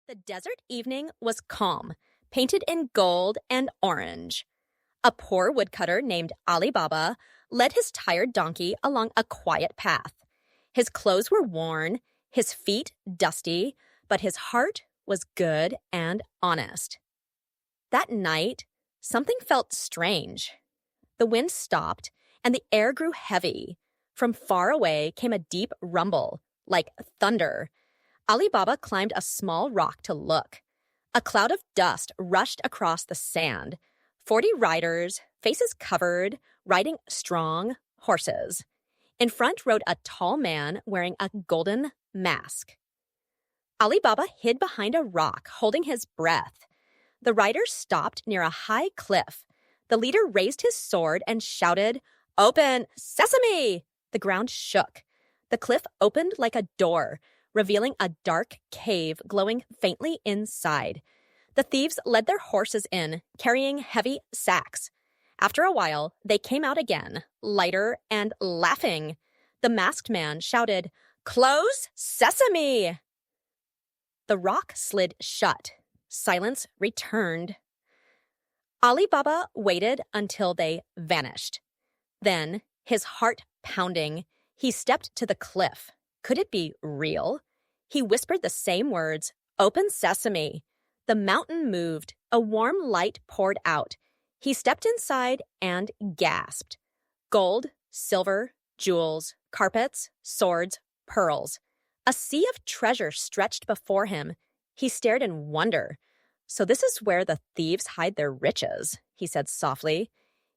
The desert evening was calm, painted in gold and orange. A poor woodcutter named Ali Baba led his tired donkey along a quiet path. His clothes were worn, his feet dusty, but his heart was good and honest. That night, something felt strange. The wind stopped, and the air grew heavy. From far away came a deep rumble, like thunder. Ali Baba climbed a small rock to look. A cloud of dust rushed across the sand. 40 riders, faces covered, riding strong horses. In front rode a tall man wearing a golden mask. Ali Baba hid behind a rock, holding his breath. The riders stopped near a high cliff. The leader raised his sword and shouted, "Open, sesame!" The ground shook. The cliff opened like a door, revealing a dark cave glowing faintly inside. The thieves led their horses in, carrying heavy sacks. After a while, they came out again, lighter and laughing. The masked man shouted, "Close, sesame!" The rock slid shut. Silence returned. Ali Baba waited until they vanished. Then, his heart pounding, he stepped to the cliff. Could it be real? He whispered the same words, "Open sesame." The mountain moved. A warm light poured out. He stepped inside and gasped. Gold, silver, jewels, carpets, swords, pearls. A sea of treasure stretched before him. He stared in wonder. "So this is where the thieves hide their riches," he said softly.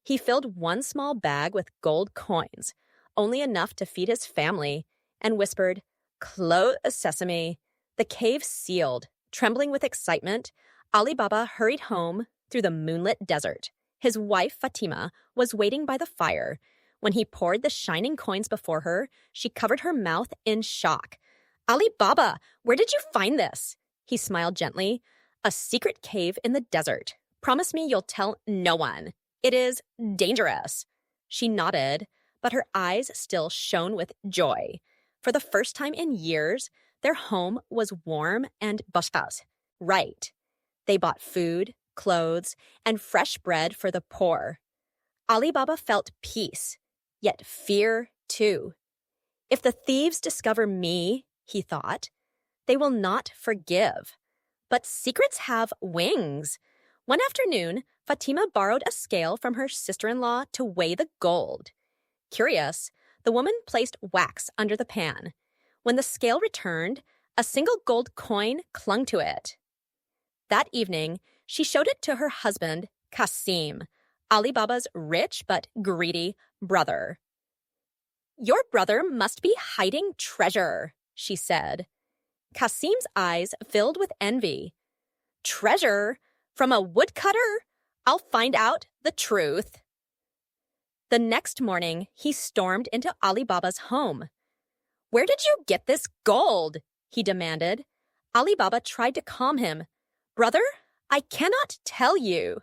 He filled one small bag with gold coins, only enough to feed his family, and whispered, "Close, sesame." The cave sealed. Trembling with excitement, Ali Baba hurried home through the moonlit desert. His wife, Fatima, was waiting by the fire. When he poured the shining coins before her, she covered her mouth in shock. "Ali Baba, where did you find this?" He smiled gently. "A secret cave in the desert. Promise me you'll tell no one. It is dangerous." She nodded, but her eyes still shone with joy. For the first time in years, their home was warm and bashtas, right. They bought food, clothes, and fresh bread for the poor. Ali Baba felt peace, yet fear too. If the thieves discover me, he thought, they will not forgive. But secrets have wings. One afternoon, Fatima borrowed a scale from her sister-in-law to weigh the gold. Curious, the woman placed wax under the pan. When the scale returned, a single gold coin clung to it. That evening, she showed it to her husband, Kasim, Ali Baba's rich but greedy brother. "Your brother must be hiding treasure," she said. Kasim's eyes filled with envy. "Treasure? From a woodcutter? I'll find out the truth." The next morning, he stormed into Ali Baba's home. "Where did you get this gold?" he demanded. Ali Baba tried to calm him. "Brother, I cannot tell you."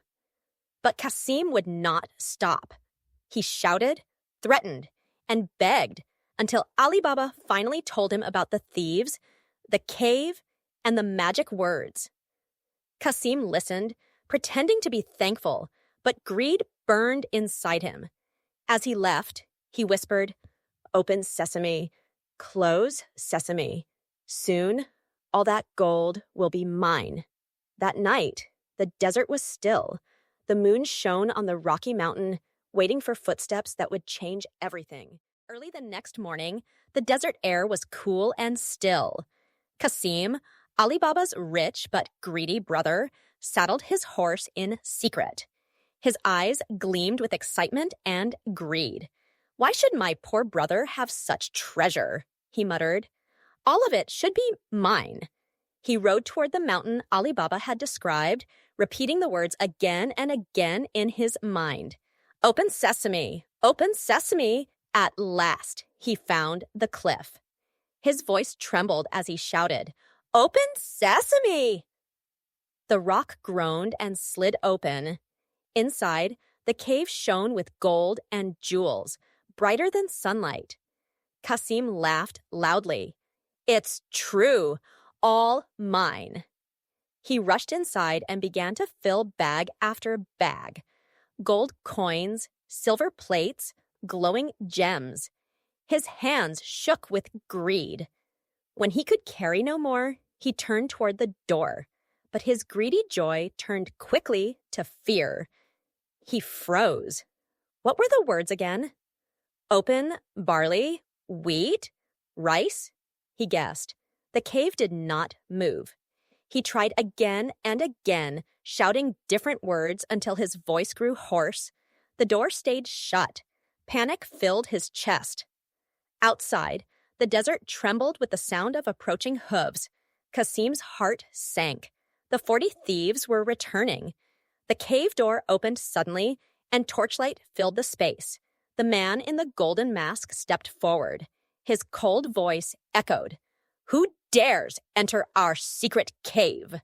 But Kasim would not stop. He shouted, threatened, and begged until Ali Baba finally told him about the thieves, the cave, and the magic words. Kasim listened, pretending to be thankful, but greed burned inside him. As he left, he whispered, "Open sesame, close sesame. Soon, all that gold will be mine." That night, the desert was still. The moon shone on the rocky mountain, waiting for footsteps that would change everything. Early the next morning, the desert air was cool and still. Kasim, Ali Baba's rich but greedy brother, saddled his horse in secret. His eyes gleamed with excitement and greed. "Why should my poor brother have such treasure?" he muttered. "All of it should be mine." He rode toward the mountain Ali Baba had described, repeating the words again and again in his mind. "Open sesame, open sesame." At last, he found the cliff. His voice trembled as he shouted, "Open sesame!" The rock groaned and slid open. Inside, the cave shone with gold and jewels, brighter than sunlight. Kasim laughed loudly. "It's true, all mine." He rushed inside and began to fill bag after bag. Gold coins, silver plates, glowing gems. His hands shook with greed. When he could carry no more, he turned toward the door. But his greedy joy turned quickly to fear. He froze. What were the words again? Open, barley, wheat, rice? He guessed. The cave did not move. He tried again and again, shouting different words until his voice grew hoarse. The door stayed shut. Panic filled his chest. Outside, the desert trembled with the sound of approaching hooves. Kasim's heart sank. The 40 thieves were returning. The cave door opened suddenly, and torchlight filled the space. The man in the golden mask stepped forward. His cold voice echoed. Who dares enter our secret cave?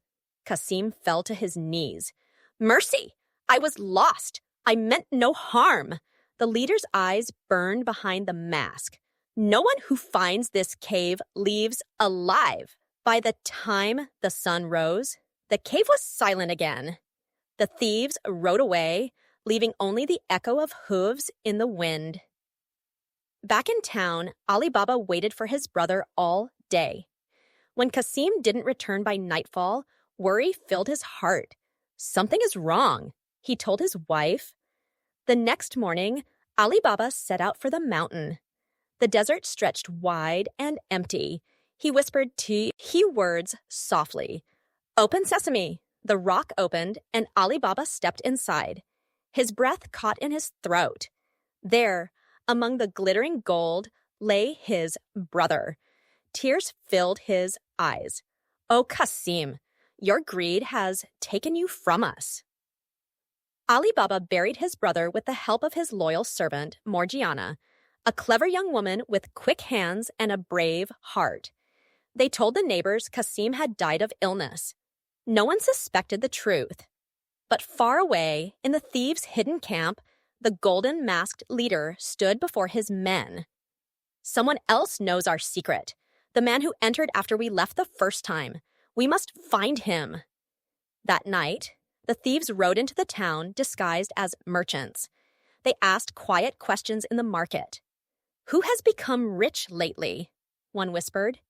Kasim fell to his knees. Mercy! I was lost! I meant no harm! The leader's eyes burned behind the mask. No one who finds this cave leaves alive. By the time the sun rose, the cave was silent again. The thieves rode away, leaving only the echo of hooves in the wind. Back in town, Ali Baba waited for his brother all day. When Kasim didn't return by nightfall, worry filled his heart. Something is wrong, he told his wife. The next morning, Ali Baba set out for the mountain. The desert stretched wide and empty. He whispered 2 words softly. Open sesame. The rock opened, and Ali Baba stepped inside. His breath caught in his throat. There, among the glittering gold, lay his brother. Tears filled his eyes. Oh, Kasim, your greed has taken you from us. Ali Baba buried his brother with the help of his loyal servant, Morgiana, a clever young woman with quick hands and a brave heart. They told the neighbors Kasim had died of illness. No one suspected the truth. But far away, in the thieves' hidden camp, the golden-masked leader stood before his men. Someone else knows our secret. The man who entered after we left the first time. We must find him. That night, the thieves rode into the town disguised as merchants. They asked quiet questions in the market. Who has become rich lately? One whispered.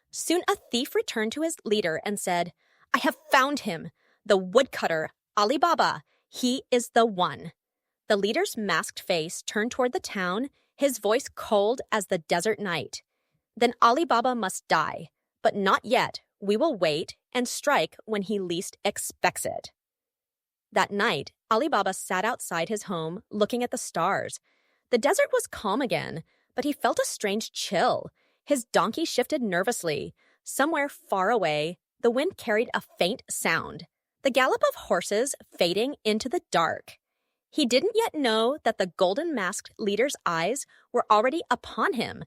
Soon a thief returned to his leader and said, I have found him, the woodcutter, Ali Baba. He is the one. The leader's masked face turned toward the town, his voice cold as the desert night. Then Ali Baba must die, but not yet. We will wait and strike when he least expects it. That night, Ali Baba sat outside his home, looking at the stars. The desert was calm again, but he felt a strange chill. His donkey shifted nervously. Somewhere far away, the wind carried a faint sound, the gallop of horses fading into the dark. He didn't yet know that the golden-masked leader's eyes were already upon him,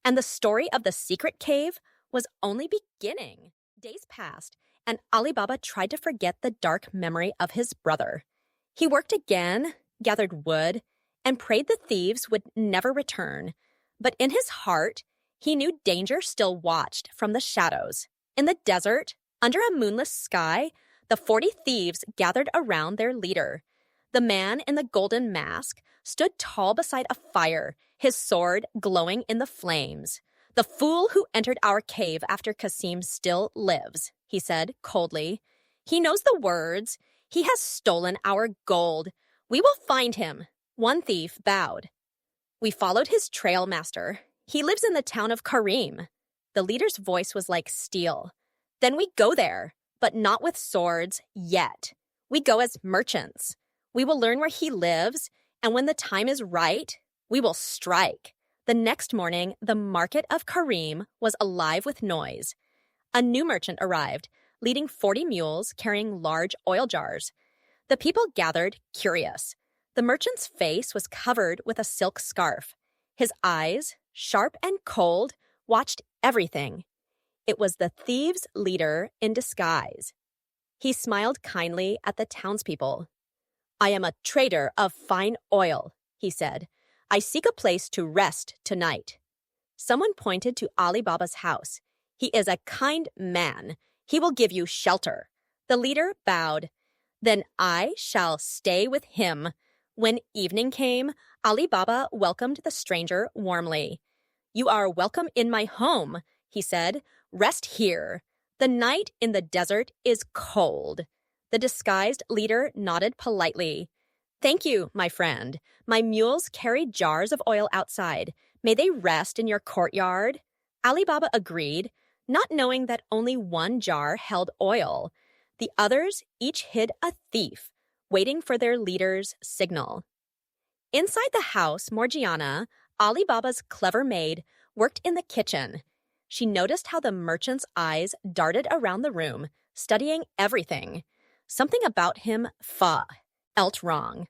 and the story of the secret cave was only beginning. Days passed, and Ali Baba tried to forget the dark memory of his brother. He worked again, gathered wood, and prayed the thieves would never return. But in his heart, he knew danger still watched from the shadows. In the desert, under a moonless sky, the 40 thieves gathered around their leader. The man in the golden mask stood tall beside a fire, his sword glowing in the flames. The fool who entered our cave after Kasim still lives, he said coldly. He knows the words. He has stolen our gold. We will find him. One thief bowed. We followed his trail master. He lives in the town of Karim. The leader's voice was like steel. Then we go there, but not with swords yet. We go as merchants. We will learn where he lives, and when the time is right, we will strike. The next morning, the market of Karim was alive with noise. A new merchant arrived, leading 40 mules carrying large oil jars. The people gathered, curious. The merchant's face was covered with a silk scarf. His eyes, sharp and cold, watched everything. It was the thieves' leader in disguise. He smiled kindly at the townspeople. I am a trader of fine oil, he said. I seek a place to rest tonight. Someone pointed to Ali Baba's house. He is a kind man. He will give you shelter. The leader bowed. Then I shall stay with him. When evening came, Ali Baba welcomed the stranger warmly. You are welcome in my home, he said. Rest here. The night in the desert is cold. The disguised leader nodded politely. Thank you, my friend. My mules carry jars of oil outside. May they rest in your courtyard? Ali Baba agreed, not knowing that only one jar held oil. The others each hid a thief, waiting for their leader's signal. Inside the house, Morgiana, Ali Baba's clever maid, worked in the kitchen. She noticed how the merchant's eyes darted around the room, studying everything. Something about him felt wrong.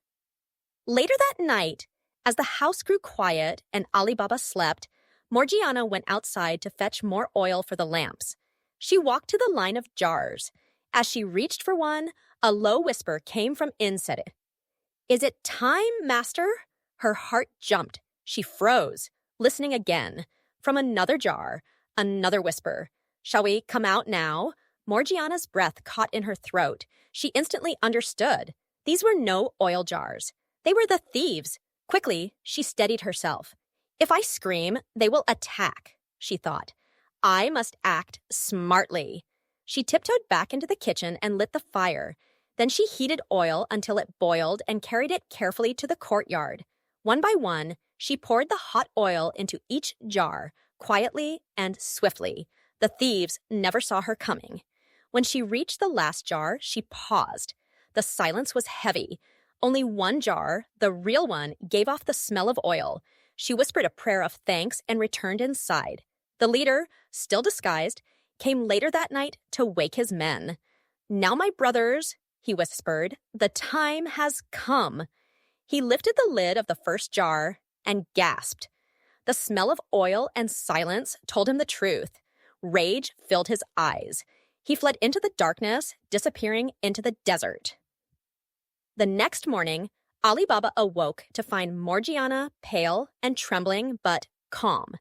Later that night, as the house grew quiet and Ali Baba slept, Morgiana went outside to fetch more oil for the lamps. She walked to the line of jars. As she reached for one, a low whisper came from inside it. Is it time, master? Her heart jumped. She froze, listening again. From another jar, another whisper. Shall we come out now? Morgiana's breath caught in her throat. She instantly understood. These were no oil jars. They were the thieves. Quickly, she steadied herself. If I scream, they will attack, she thought. I must act smartly. She tiptoed back into the kitchen and lit the fire. Then she heated oil until it boiled and carried it carefully to the courtyard. One by one, she poured the hot oil into each jar, quietly and swiftly. The thieves never saw her coming. When she reached the last jar, she paused. The silence was heavy. Only one jar, the real one, gave off the smell of oil. She whispered a prayer of thanks and returned inside. The leader, still disguised, came later that night to wake his men. Now, my brothers, he whispered, the time has come. He lifted the lid of the first jar and gasped. The smell of oil and silence told him the truth. Rage filled his eyes. He fled into the darkness, disappearing into the desert. The next morning, Ali Baba awoke to find Morgiana pale and trembling, but calm.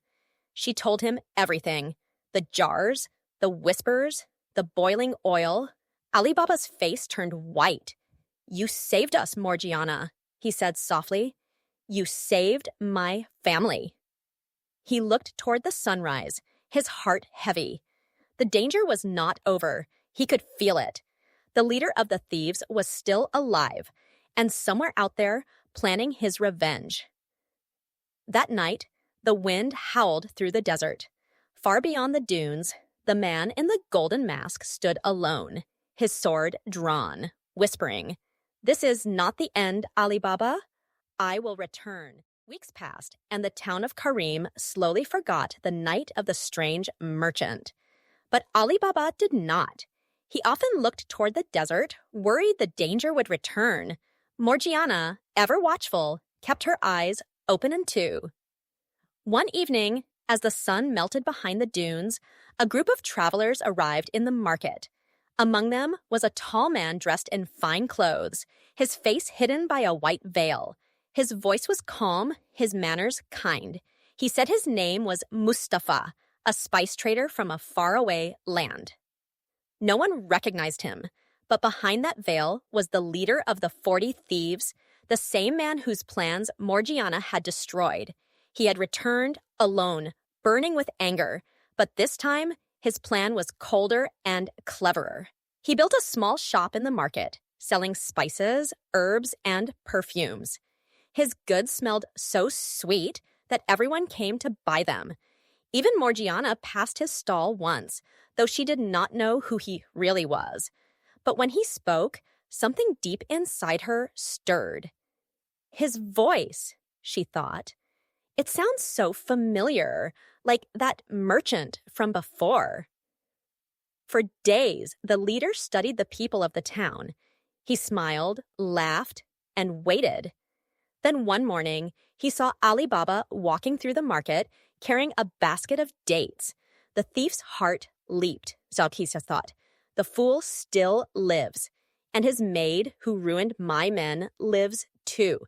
She told him everything. The jars, the whispers, the boiling oil. Ali Baba's face turned white. You saved us, Morgiana, he said softly. You saved my family. He looked toward the sunrise, his heart heavy. The danger was not over. He could feel it. The leader of the thieves was still alive, and somewhere out there planning his revenge. That night, the wind howled through the desert. Far beyond the dunes, the man in the golden mask stood alone, his sword drawn, whispering, This is not the end, Ali Baba. I will return. Weeks passed, and the town of Karim slowly forgot the night of the strange merchant. But Ali Baba did not. He often looked toward the desert, worried the danger would return. Morgiana, ever watchful, kept her eyes open and too. One evening, as the sun melted behind the dunes, a group of travelers arrived in the market. Among them was a tall man dressed in fine clothes, his face hidden by a white veil. His voice was calm, his manners kind. He said his name was Mustafa, a spice trader from a faraway land. No one recognized him, but behind that veil was the leader of the 40 Thieves, the same man whose plans Morgiana had destroyed. He had returned alone, burning with anger, but this time his plan was colder and cleverer. He built a small shop in the market, selling spices, herbs, and perfumes. His goods smelled so sweet that everyone came to buy them. Even Morgiana passed his stall once, though she did not know who he really was. But when he spoke, something deep inside her stirred. His voice, she thought. It sounds so familiar, like that merchant from before. For days, the leader studied the people of the town. He smiled, laughed, and waited. Then one morning, he saw Ali Baba walking through the market, carrying a basket of dates. The thief's heart leaped, Zalkisa thought. The fool still lives, and his maid, who ruined my men, lives too,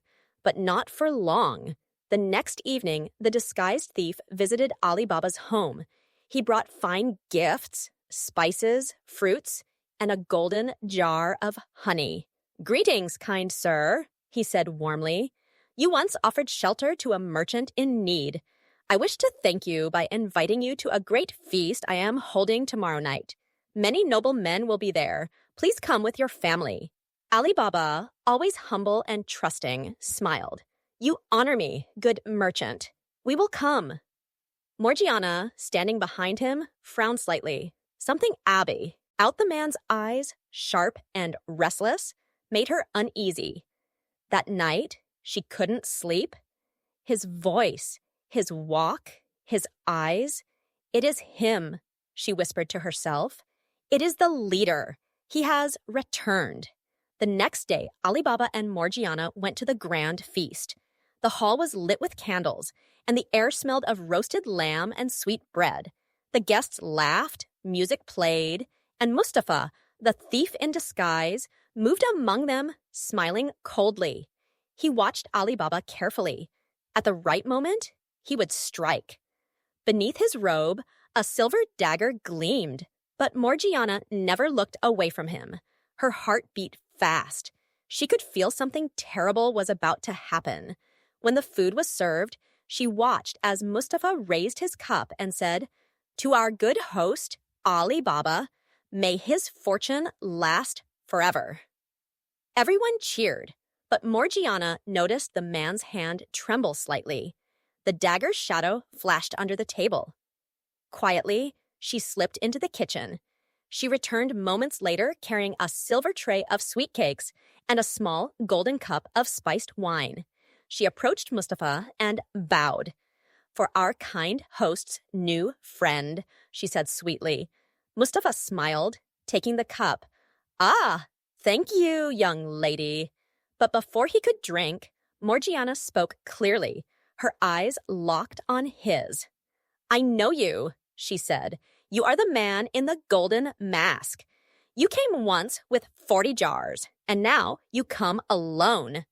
but not for long. The next evening, the disguised thief visited Ali Baba's home. He brought fine gifts, spices, fruits, and a golden jar of honey. "Greetings, kind sir," he said warmly. "You once offered shelter to a merchant in need. I wish to thank you by inviting you to a great feast I am holding tomorrow night. Many noble men will be there. Please come with your family." Ali Baba, always humble and trusting, smiled. "You honor me, good merchant. We will come." Morgiana, standing behind him, frowned slightly. Something Abby, out the man's eyes, sharp and restless, made her uneasy. That night, she couldn't sleep. His voice, his walk, his eyes. "It is him," she whispered to herself. "It is the leader. He has returned." The next day, Ali Baba and Morgiana went to the grand feast. The hall was lit with candles, and the air smelled of roasted lamb and sweet bread. The guests laughed, music played, and Mustafa, the thief in disguise, moved among them, smiling coldly. He watched Ali Baba carefully. At the right moment, he would strike. Beneath his robe, a silver dagger gleamed, but Morgiana never looked away from him. Her heart beat fast. She could feel something terrible was about to happen. When the food was served, she watched as Mustafa raised his cup and said, "To our good host, Ali Baba, may his fortune last forever." Everyone cheered, but Morgiana noticed the man's hand tremble slightly. The dagger's shadow flashed under the table. Quietly, she slipped into the kitchen. She returned moments later carrying a silver tray of sweet cakes and a small golden cup of spiced wine. She approached Mustafa and bowed. "For our kind host's new friend," she said sweetly. Mustafa smiled, taking the cup. "Ah, thank you, young lady." But before he could drink, Morgiana spoke clearly, her eyes locked on his. "I know you," she said. "You are the man in the golden mask. You came once with 40 jars, and now you come alone."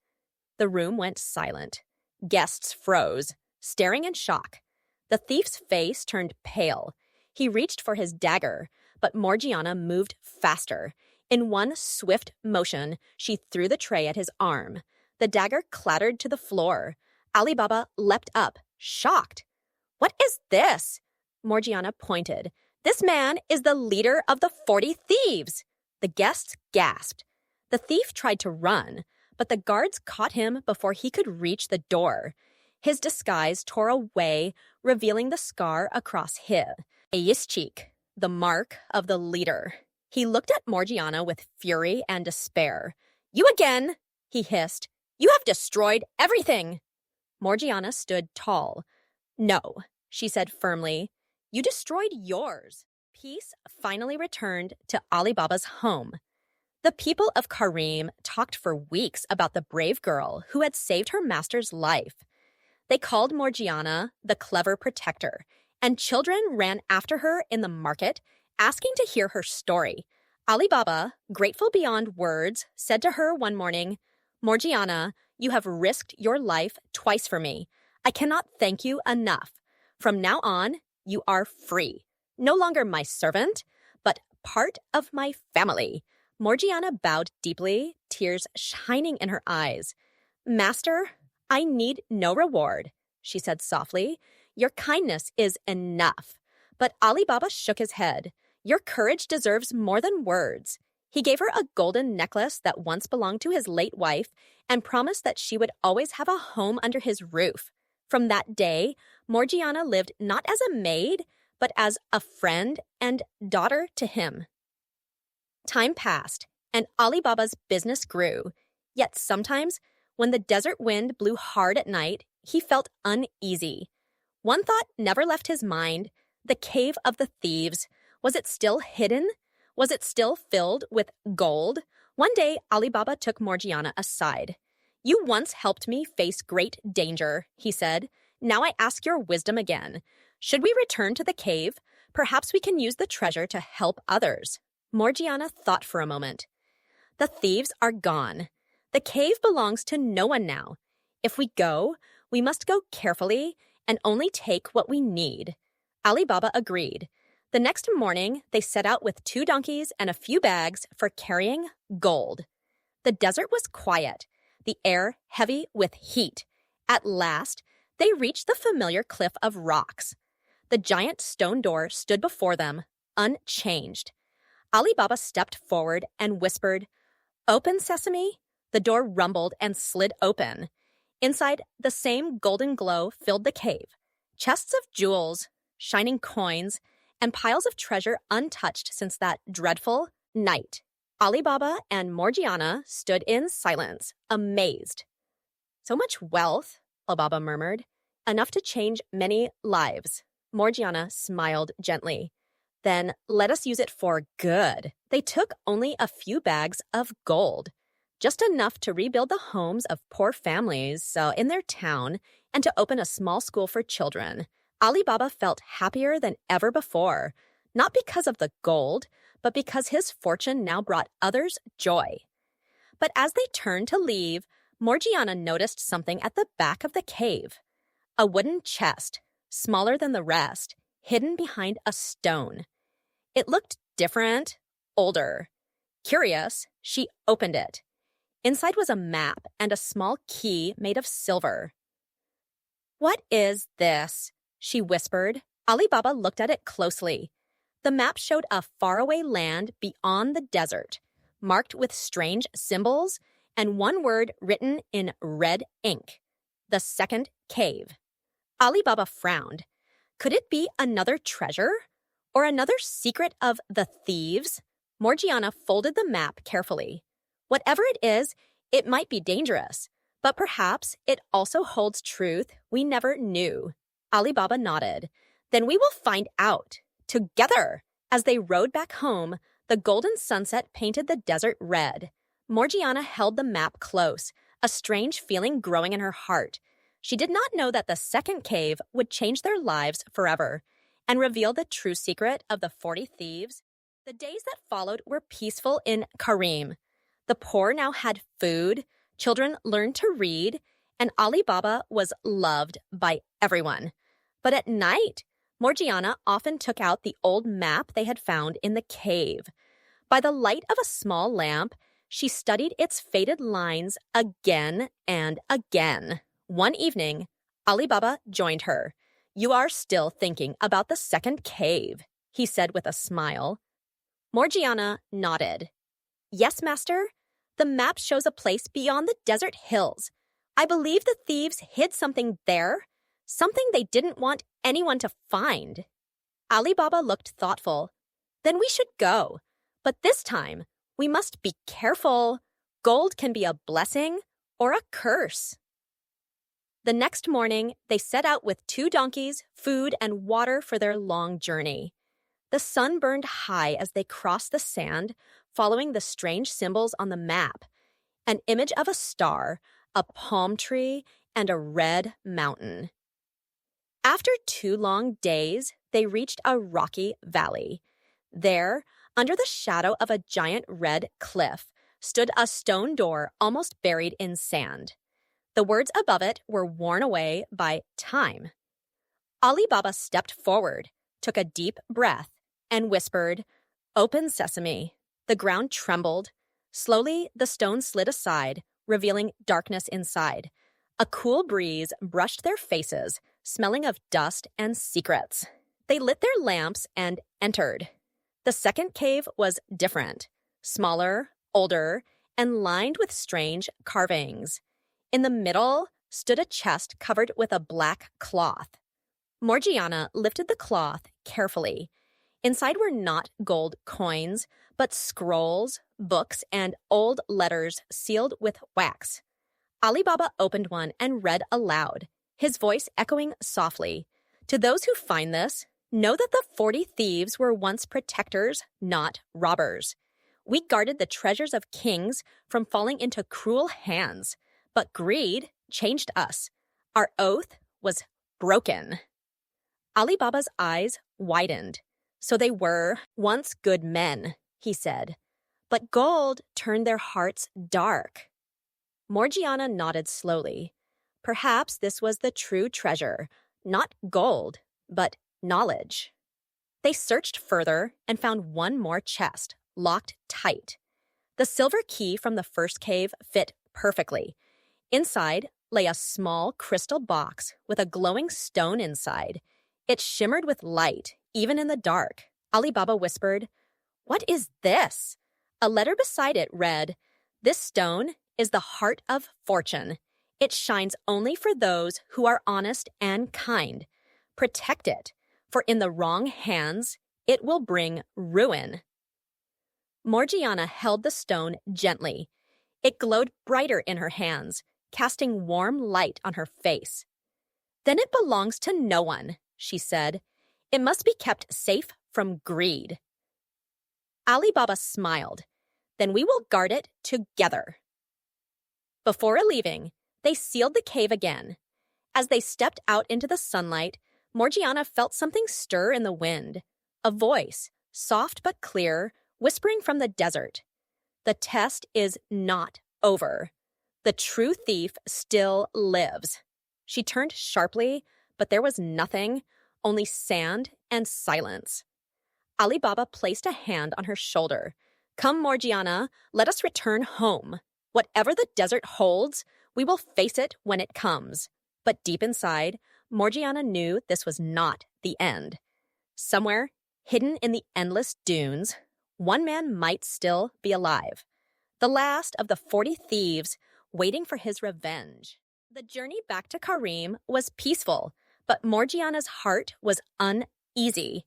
The room went silent. Guests froze, staring in shock. The thief's face turned pale. He reached for his dagger, but Morgiana moved faster. In one swift motion, she threw the tray at his arm. The dagger clattered to the floor. Ali Baba leapt up, shocked. "What is this?" Morgiana pointed. "This man is the leader of the 40 Thieves." The guests gasped. The thief tried to run, but the guards caught him before he could reach the door. His disguise tore away, revealing the scar across his cheek, the mark of the leader. He looked at Morgiana with fury and despair. "You again," he hissed. "You have destroyed everything." Morgiana stood tall. "No," she said firmly. "You destroyed yours." Peace finally returned to Ali Baba's home. The people of Karim talked for weeks about the brave girl who had saved her master's life. They called Morgiana the clever protector, and children ran after her in the market, asking to hear her story. Ali Baba, grateful beyond words, said to her one morning, "Morgiana, you have risked your life twice for me. I cannot thank you enough. From now on, you are free. No longer my servant, but part of my family." Morgiana bowed deeply, tears shining in her eyes. "Master, I need no reward," she said softly. "Your kindness is enough." But Ali Baba shook his head. "Your courage deserves more than words." He gave her a golden necklace that once belonged to his late wife and promised that she would always have a home under his roof. From that day, Morgiana lived not as a maid, but as a friend and daughter to him. Time passed, and Ali Baba's business grew. Yet sometimes, when the desert wind blew hard at night, he felt uneasy. One thought never left his mind: the cave of the thieves. Was it still hidden? Was it still filled with gold? One day, Ali Baba took Morgiana aside. "You once helped me face great danger," he said. "Now I ask your wisdom again. Should we return to the cave? Perhaps we can use the treasure to help others." Morgiana thought for a moment. "The thieves are gone. The cave belongs to no one now. If we go, we must go carefully and only take what we need." Ali Baba agreed. The next morning, they set out with 2 donkeys and a few bags for carrying gold. The desert was quiet, the air heavy with heat. At last, they reached the familiar cliff of rocks. The giant stone door stood before them, unchanged. Ali Baba stepped forward and whispered, "Open, Sesame." The door rumbled and slid open. Inside, the same golden glow filled the cave. Chests of jewels, shining coins, and piles of treasure untouched since that dreadful night. Ali Baba and Morgiana stood in silence, amazed. "So much wealth," Ali Baba murmured. "Enough to change many lives." Morgiana smiled gently. "Then let us use it for good." They took only a few bags of gold, just enough to rebuild the homes of poor families in their town and to open a small school for children. Ali Baba felt happier than ever before, not because of the gold, but because his fortune now brought others joy. But as they turned to leave, Morgiana noticed something at the back of the cave. A wooden chest, smaller than the rest, hidden behind a stone. It looked different, older. Curious, she opened it. Inside was a map and a small key made of silver. "What is this?" she whispered. Ali Baba looked at it closely. The map showed a faraway land beyond the desert, marked with strange symbols and one word written in red ink: the second cave. Ali Baba frowned. Could it be another treasure? Or another secret of the thieves? Morgiana folded the map carefully. Whatever it is, it might be dangerous, but perhaps it also holds truth we never knew. Ali Baba nodded. "Then we will find out. Together." As they rode back home, the golden sunset painted the desert red. Morgiana held the map close, a strange feeling growing in her heart. She did not know that the second cave would change their lives forever and reveal the true secret of the 40 Thieves. The days that followed were peaceful in Karim. The poor now had food, children learned to read, and Ali Baba was loved by everyone. But at night, Morgiana often took out the old map they had found in the cave. By the light of a small lamp, she studied its faded lines again and again. One evening, Ali Baba joined her. "You are still thinking about the second cave," he said with a smile. Morgiana nodded. "Yes, master. The map shows a place beyond the desert hills. I believe the thieves hid something there, something they didn't want anyone to find." Ali Baba looked thoughtful. "Then we should go. But this time, we must be careful. Gold can be a blessing or a curse." The next morning, they set out with 2 donkeys, food, and water for their long journey. The sun burned high as they crossed the sand, following the strange symbols on the map: an image of a star, a palm tree, and a red mountain. After 2 long days, they reached a rocky valley. There, under the shadow of a giant red cliff, stood a stone door almost buried in sand. The words above it were worn away by time. Ali Baba stepped forward, took a deep breath, and whispered, "Open, Sesame." The ground trembled. Slowly, the stone slid aside, revealing darkness inside. A cool breeze brushed their faces, smelling of dust and secrets. They lit their lamps and entered. The second cave was different, smaller, older, and lined with strange carvings. In the middle stood a chest covered with a black cloth. Morgiana lifted the cloth carefully. Inside were not gold coins, but scrolls, books, and old letters sealed with wax. Ali Baba opened one and read aloud, his voice echoing softly. "To those who find this, know that the 40 thieves were once protectors, not robbers. We guarded the treasures of kings from falling into cruel hands, but greed changed us. Our oath was broken." Ali Baba's eyes widened. "So they were once good men," he said. "But gold turned their hearts dark." Morgiana nodded slowly. Perhaps this was the true treasure, not gold, but knowledge. They searched further and found one more chest, locked tight. The silver key from the first cave fit perfectly. Inside lay a small crystal box with a glowing stone inside. It shimmered with light, even in the dark. Ali Baba whispered, "What is this?" A letter beside it read, "This stone is the heart of fortune. It shines only for those who are honest and kind. Protect it, for in the wrong hands, it will bring ruin." Morgiana held the stone gently. It glowed brighter in her hands, casting warm light on her face. "Then it belongs to no one," she said. "It must be kept safe from greed." Ali Baba smiled. "Then we will guard it together." Before leaving, they sealed the cave again. As they stepped out into the sunlight, Morgiana felt something stir in the wind. A voice, soft but clear, whispering from the desert. "The test is not over. The true thief still lives." She turned sharply, but there was nothing, only sand and silence. Ali Baba placed a hand on her shoulder. "Come, Morgiana, let us return home. Whatever the desert holds, we will face it when it comes." But deep inside, Morgiana knew this was not the end. Somewhere, hidden in the endless dunes, one man might still be alive. The last of the 40 thieves, waiting for his revenge. The journey back to Karim was peaceful, but Morgiana's heart was uneasy.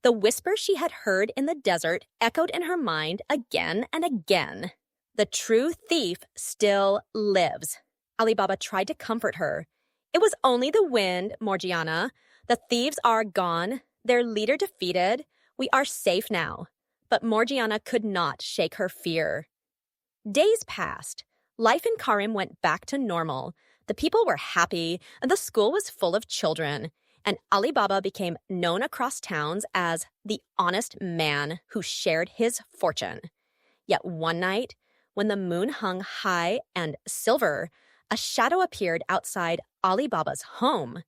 The whisper she had heard in the desert echoed in her mind again and again. The true thief still lives. Ali Baba tried to comfort her. "It was only the wind, Morgiana. The thieves are gone, their leader defeated. We are safe now." But Morgiana could not shake her fear. Days passed. Life in Karim went back to normal. The people were happy, and the school was full of children. And Ali Baba became known across towns as the honest man who shared his fortune. Yet one night, when the moon hung high and silver, a shadow appeared outside Ali Baba's home.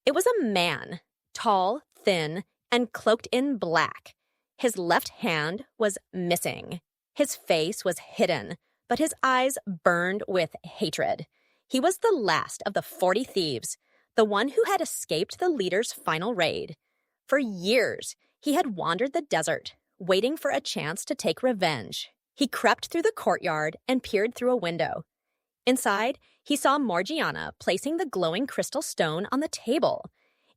It was a man, tall, thin, and cloaked in black. His left hand was missing. His face was hidden, but his eyes burned with hatred. He was the last of the 40 thieves, the one who had escaped the leader's final raid. For years, he had wandered the desert, waiting for a chance to take revenge. He crept through the courtyard and peered through a window. Inside, he saw Morgiana placing the glowing crystal stone on the table.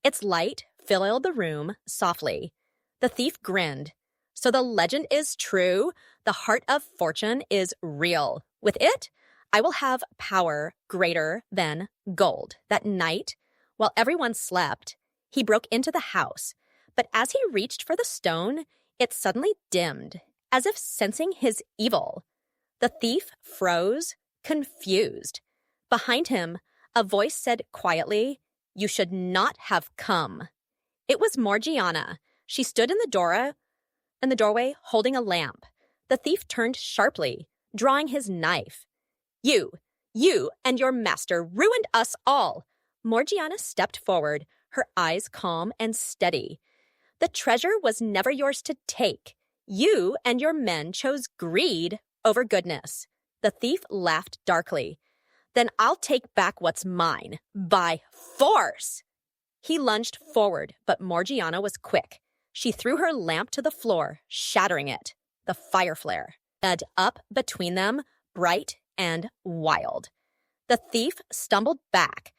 Its light filled the room softly. The thief grinned. "So the legend is true. The heart of fortune is real. With it, I will have power greater than gold." That night, while everyone slept, he broke into the house. But as he reached for the stone, it suddenly dimmed, as if sensing his evil. The thief froze, confused. Behind him, a voice said quietly, "You should not have come." It was Morgiana. She stood in the doorway holding a lamp. The thief turned sharply, drawing his knife. You and your master ruined us all." Morgiana stepped forward, her eyes calm and steady. "The treasure was never yours to take. You and your men chose greed over goodness." The thief laughed darkly. "Then I'll take back what's mine, by force." He lunged forward, but Morgiana was quick. She threw her lamp to the floor, shattering it. The fire flare led up between them, bright and wild. The thief stumbled back.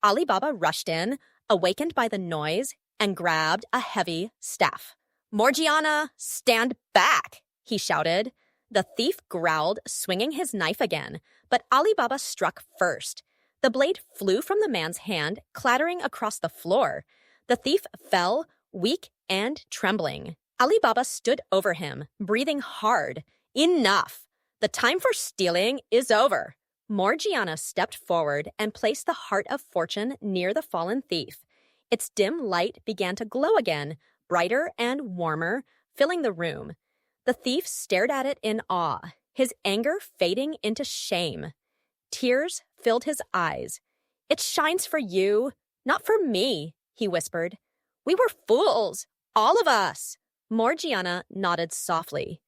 Ali Baba rushed in, awakened by the noise, and grabbed a heavy staff. "Morgiana, stand back," he shouted. The thief growled, swinging his knife again, but Ali Baba struck first. The blade flew from the man's hand, clattering across the floor. The thief fell, weak and trembling. Ali Baba stood over him, breathing hard. "Enough! The time for stealing is over." Morgiana stepped forward and placed the heart of fortune near the fallen thief. Its dim light began to glow again, brighter and warmer, filling the room. The thief stared at it in awe, his anger fading into shame. Tears filled his eyes. "It shines for you, not for me," he whispered. "We were fools, All of us! Morgiana nodded softly.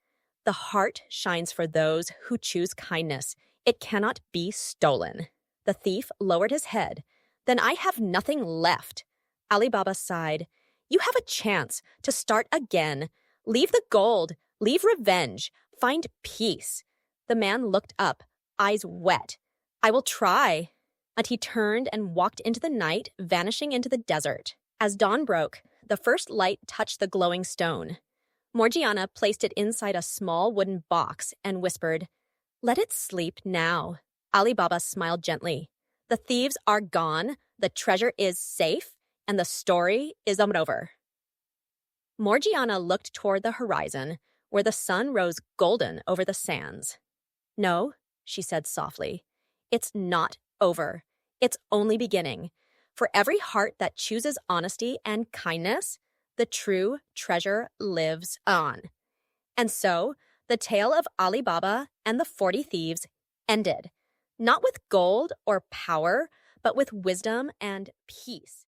The heart shines for those who choose kindness. It cannot be stolen. The thief lowered his head. Then I have nothing left. Ali Baba sighed. You have a chance to start again. Leave the gold. Leave revenge. Find peace. The man looked up, eyes wet. I will try. And he turned and walked into the night, vanishing into the desert. As dawn broke, the first light touched the glowing stone. Morgiana placed it inside a small wooden box and whispered, Let it sleep now. Ali Baba smiled gently. The thieves are gone, the treasure is safe, and the story is over. Morgiana looked toward the horizon, where the sun rose golden over the sands. No, she said softly, it's not over. It's only beginning. For every heart that chooses honesty and kindness, the true treasure lives on. And so, the tale of Ali Baba and the 40 Thieves ended, not with gold or power, but with wisdom and peace.